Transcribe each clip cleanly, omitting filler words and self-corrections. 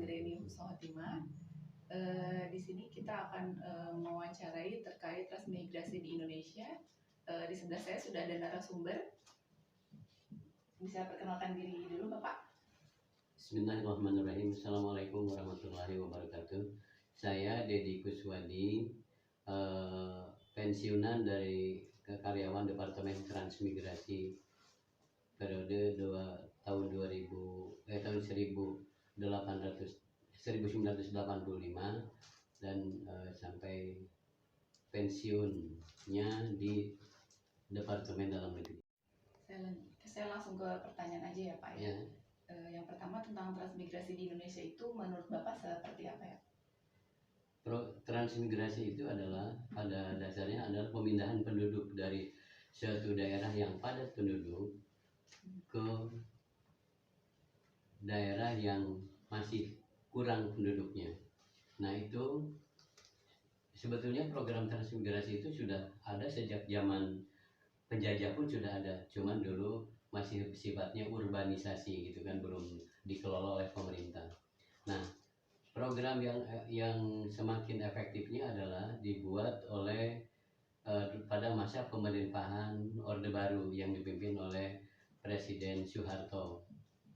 Anggreni Husnohatimah. Di sini kita akan mewawancarai terkait transmigrasi di Indonesia. Di sebelah saya sudah ada narasumber. Bisa perkenalkan diri dulu, Bapak? Bismillahirrahmanirrahim. Assalamualaikum warahmatullahi wabarakatuh. Saya Dedi Kuswadi, pensiunan dari karyawan Departemen Transmigrasi periode tahun 1985 dan sampai pensiunnya di Departemen Dalam Negeri. Saya langsung ke pertanyaan aja ya, Pak. Ya. Yang pertama tentang transmigrasi di Indonesia itu menurut Bapak seperti apa ya? Transmigrasi itu adalah pada dasarnya adalah pemindahan penduduk dari suatu daerah yang padat penduduk ke daerah yang masih kurang penduduknya. Nah, itu sebetulnya program transmigrasi itu sudah ada sejak zaman penjajah pun sudah ada, cuman dulu masih sifatnya urbanisasi gitu kan, belum dikelola oleh pemerintah. Nah, program yang semakin efektifnya adalah dibuat oleh pada masa pemerintahan Orde Baru yang dipimpin oleh Presiden Soeharto.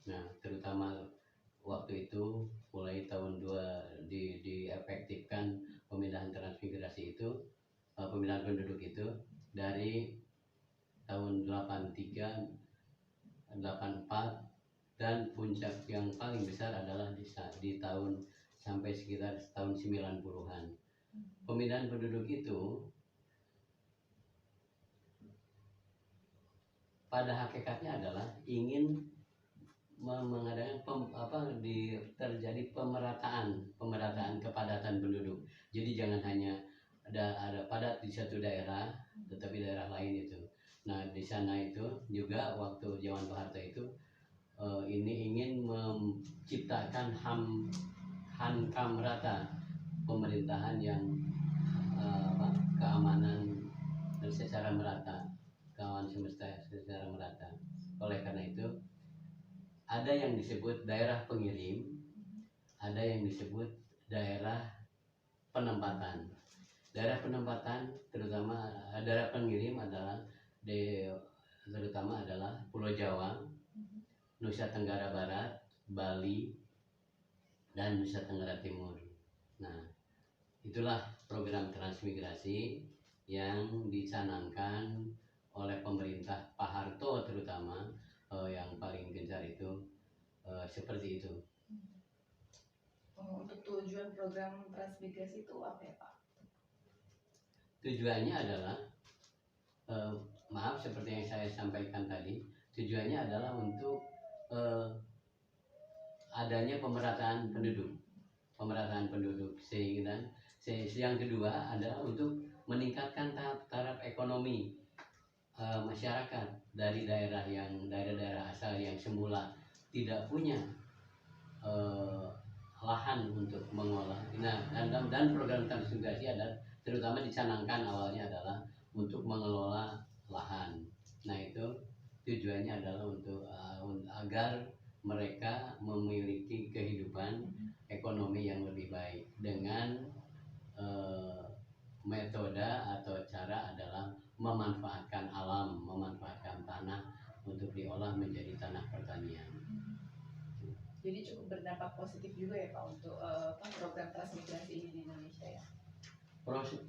Nah, terutama waktu itu mulai tahun 2 diefektifkan pemindahan transmigrasi itu, pemindahan penduduk itu dari tahun 83, 84, dan puncak yang paling besar adalah di tahun sampai sekitar tahun 90-an. Pemindahan penduduk itu pada hakikatnya adalah ingin mengadakan terjadi pemerataan kepadatan penduduk. Jadi jangan hanya ada padat di satu daerah, tetapi daerah lain itu. Nah, di sana itu juga waktu zaman Pak Harto itu ini ingin menciptakan hankam rata, pemerintahan yang keamanan secara merata, keamanan semesta secara merata. Oleh karena itu ada yang disebut daerah pengirim, ada yang disebut daerah penempatan. Daerah penempatan terutama daerah pengirim adalah terutama adalah Pulau Jawa, Nusa Tenggara Barat, Bali, dan Nusa Tenggara Timur. Nah, itulah program transmigrasi yang dicanangkan oleh pemerintah Pak Harto terutama, yang paling gencar itu seperti itu. Untuk tujuan program transmigrasi itu apa ya, Pak? Tujuannya adalah seperti yang saya sampaikan tadi, tujuannya adalah untuk adanya pemerataan penduduk sehingga yang kedua adalah untuk meningkatkan taraf ekonomi masyarakat dari daerah asal yang semula tidak punya lahan untuk mengolah. Nah, dan program transmigrasi adalah terutama dicanangkan awalnya adalah untuk mengelola lahan. Nah, itu tujuannya adalah untuk agar mereka memiliki kehidupan ekonomi yang lebih baik dengan metode atau cara adalah memanfaatkan alam, memanfaatkan tanah untuk diolah menjadi tanah pertanian. Jadi cukup berdampak positif juga ya, Pak, untuk program transmigrasi ini di Indonesia ya.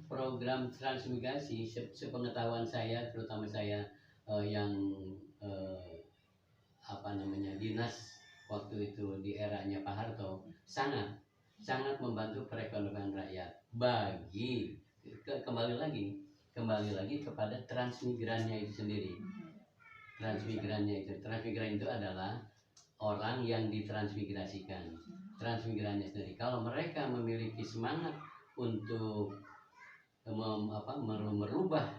Program transmigrasi sepengetahuan saya, terutama saya yang dinas waktu itu di eranya Pak Harto, sangat membantu perekonomian rakyat. Kembali lagi kepada transmigrannya itu sendiri. Transmigran itu adalah orang yang ditransmigrasikan. Transmigrannya sendiri, kalau mereka memiliki semangat untuk merubah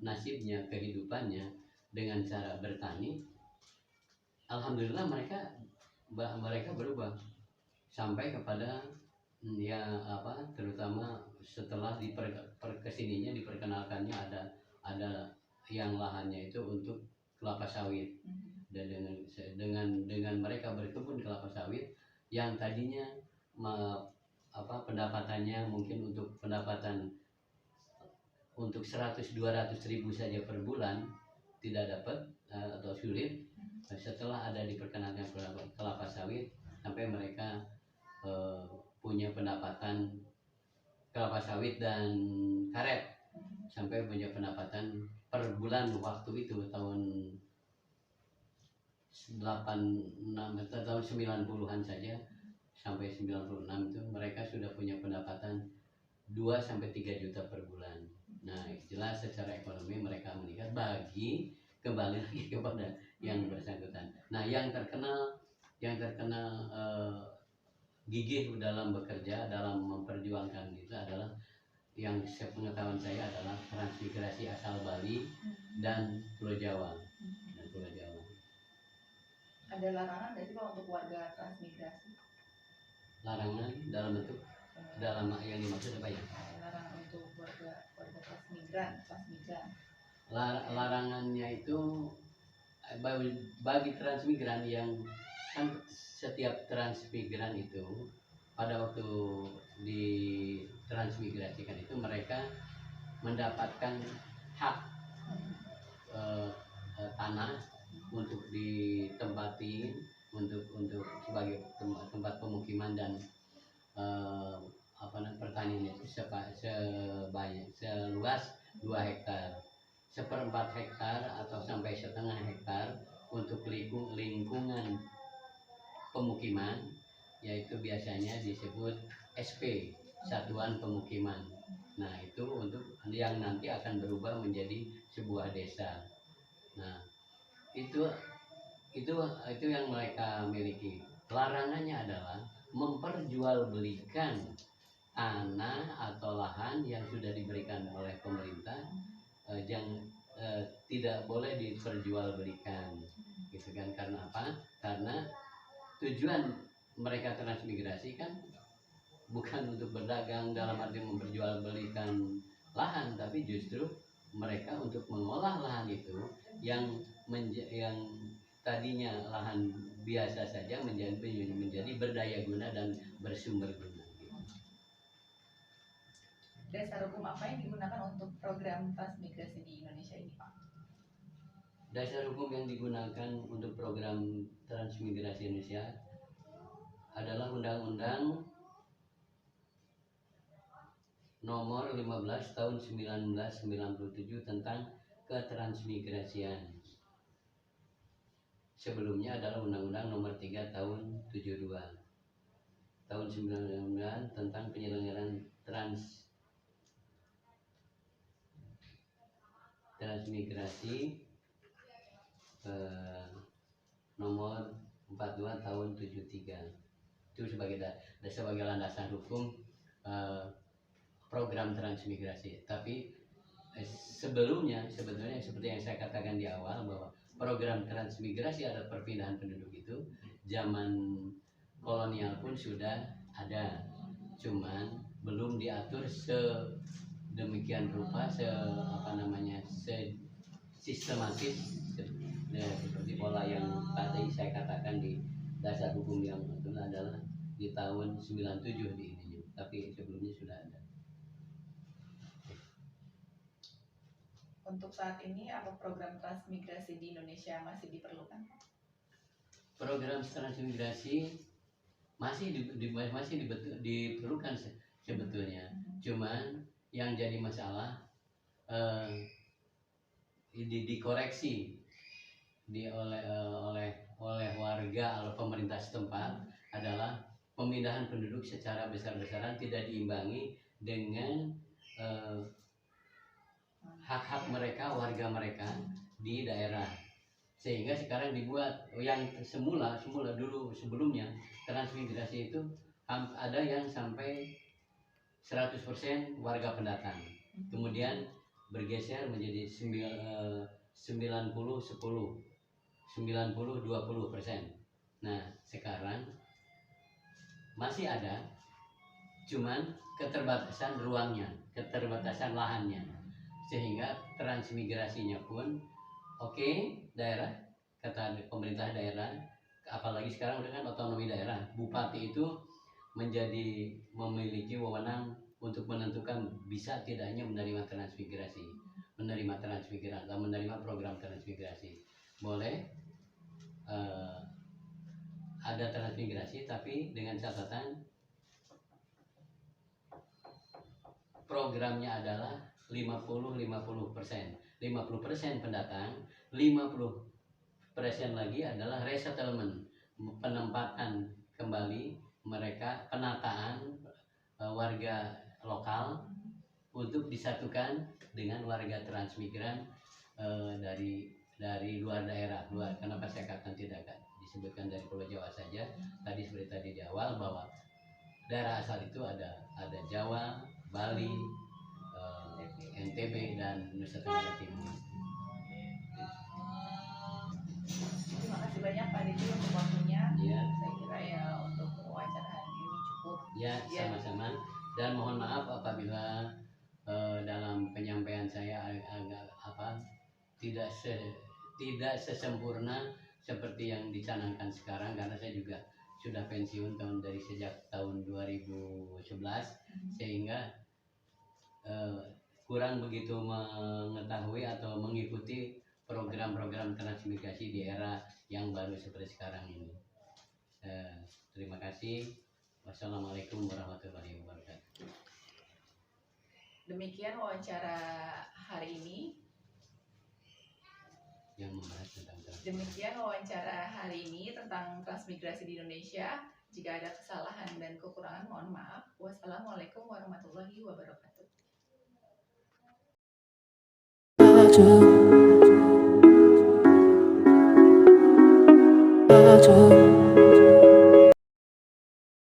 nasibnya, kehidupannya dengan cara bertani, alhamdulillah mereka berubah sampai kepada terutama setelah kesininya diperkenalkannya ada yang lahannya itu untuk kelapa sawit. Dan dengan mereka berkebun kelapa sawit yang tadinya pendapatannya mungkin untuk pendapatan untuk 100-200 ribu saja per bulan tidak dapat atau sulit. Setelah ada diperkenalkan kelapa sawit sampai mereka punya pendapatan kelapa sawit dan karet sampai punya pendapatan per bulan waktu itu tahun 90-an saja sampai 96 itu mereka sudah punya pendapatan 2-3 juta per bulan. Nah, istilah secara ekonomi mereka meningkat bagi kembali lagi kepada yang bersangkutan. Nah, yang terkenal gigih dalam bekerja, dalam memperjuangkan itu adalah yang sepengetahuan saya adalah transmigrasi asal Bali dan Pulau Jawa. Ada larangan dari Pak untuk warga transmigrasi? Larangan dalam bentuk dalam yang dimaksud apa ya? Larangan untuk warga transmigran. Larangannya itu bagi transmigran yang kan setiap transmigran itu pada waktu ditransmigrasikan itu mereka mendapatkan hak tanah untuk ditempatin untuk sebagai tempat pemukiman dan pertanian itu seluas 2 hektar, 1/4 hektar atau sampai 1/2 hektar untuk lingkungan pemukiman, yaitu biasanya disebut SP, Satuan Pemukiman. Nah, itu untuk yang nanti akan berubah menjadi sebuah desa. Nah, itu yang mereka miliki. Larangannya adalah memperjualbelikan tanah atau lahan yang sudah diberikan oleh pemerintah, yang tidak boleh diperjualbelikan, gitu kan? Karena apa? Karena tujuan mereka transmigrasi kan bukan untuk berdagang dalam arti memperjualbelikan lahan, tapi justru mereka untuk mengolah lahan itu yang tadinya lahan biasa saja menjadi berdaya guna dan bersumber guna. Dasar hukum apa yang digunakan untuk program transmigrasi di Indonesia ini, Pak? Dasar hukum yang digunakan untuk program transmigrasi Indonesia adalah Undang-Undang Nomor 15 Tahun 1997 tentang ketransmigrasian. Sebelumnya adalah Undang-Undang Nomor 3 Tahun 72 Tahun 99 tentang penyelenggaraan transmigrasi, nomor 42 tahun 73. Itu sebagai landasan hukum program transmigrasi. Tapi sebetulnya seperti yang saya katakan di awal bahwa program transmigrasi atau perpindahan penduduk itu zaman kolonial pun sudah ada, cuman belum diatur sedemikian rupa, sistematis seperti pola yang tadi saya katakan di dasar hukum yang betul adalah di tahun 97 di ini, tapi sebelumnya sudah ada. Untuk saat ini apa program transmigrasi di Indonesia masih diperlukan? Program transmigrasi masih diperlukan sebetulnya. Cuman yang jadi masalah dikoreksi oleh warga atau pemerintah setempat adalah pemindahan penduduk secara besar-besaran tidak diimbangi dengan hak-hak mereka, warga mereka di daerah, sehingga sekarang dibuat yang sebelumnya transmigrasi itu ada yang sampai 100% warga pendatang, kemudian bergeser menjadi 90-10, 90-20%. Nah, sekarang masih ada, cuman keterbatasan ruangnya, keterbatasan lahannya, sehingga transmigrasinya pun daerah, kata pemerintah daerah, apalagi sekarang dengan otonomi daerah, bupati itu menjadi memiliki wewenang untuk menentukan bisa tidaknya menerima transmigrasi, atau menerima program transmigrasi. Boleh ada transmigrasi, tapi dengan catatan programnya adalah 50-50%. 50% pendatang, 50% lagi adalah resettlement, penempatan kembali mereka, penataan warga lokal untuk disatukan dengan warga transmigran dari luar daerah. Kenapa saya katakan tidak disebutkan dari Pulau Jawa saja? Tadi seperti tadi di awal bahwa daerah asal itu ada Jawa, Bali, NTB dan Nusa Tenggara Timur. Terima kasih banyak Pak Didi untuk waktunya. Ya. Saya kira ya untuk wawancara hari ini cukup. Ya, sama-sama. Dan mohon maaf apabila dalam penyampaian saya agak tidak sesempurna seperti yang dicanangkan sekarang, karena saya juga sudah pensiun sejak tahun 2011, sehingga kurang begitu mengetahui atau mengikuti program-program transmigrasi di era yang baru seperti sekarang ini. Terima kasih. Wassalamualaikum warahmatullahi wabarakatuh. Demikian wawancara hari ini. Yang membahas tentang transmigrasi di Indonesia. Jika ada kesalahan dan kekurangan, mohon maaf. Wassalamualaikum warahmatullahi wabarakatuh.